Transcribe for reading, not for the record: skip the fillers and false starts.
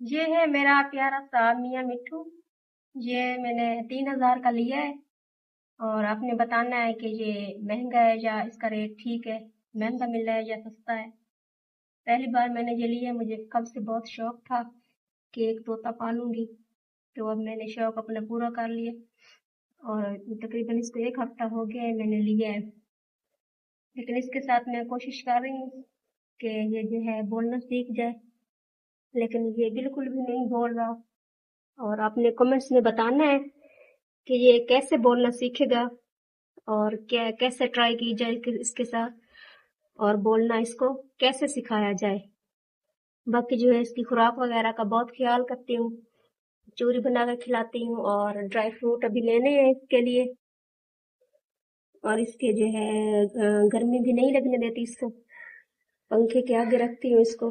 یہ ہے میرا پیارا سا میاں مٹھو۔ یہ میں نے 3000 کا لیا ہے، اور آپ نے بتانا ہے کہ یہ مہنگا ہے یا اس کا ریٹ ٹھیک ہے، مہنگا مل رہا ہے یا سستا ہے۔ پہلی بار میں نے یہ لیا، مجھے کب سے بہت شوق تھا کہ ایک طوطا پالوں گی، تو اب میں نے شوق اپنا پورا کر لیا، اور تقریباً اس کو 1 ہفتہ ہو گیا ہے میں نے لیا ہے۔ لیکن اس کے ساتھ میں کوشش کر رہی ہوں کہ یہ جو ہے بولنا سیکھ جائے، لیکن یہ بالکل بھی نہیں بول رہا۔ اور آپ نے کمنٹس میں بتانا ہے کہ یہ کیسے بولنا سیکھے گا، اور کیا کیسے ٹرائی کی جائے اس کے ساتھ، اور بولنا اس کو کیسے سکھایا جائے۔ باقی جو ہے اس کی خوراک وغیرہ کا بہت خیال کرتی ہوں، چوری بنا کر کھلاتی ہوں، اور ڈرائی فروٹ ابھی لینے ہیں اس کے لیے، اور اس کے جو ہے گرمی بھی نہیں لگنے دیتی اس کو، پنکھے کے آگے رکھتی ہوں اس کو۔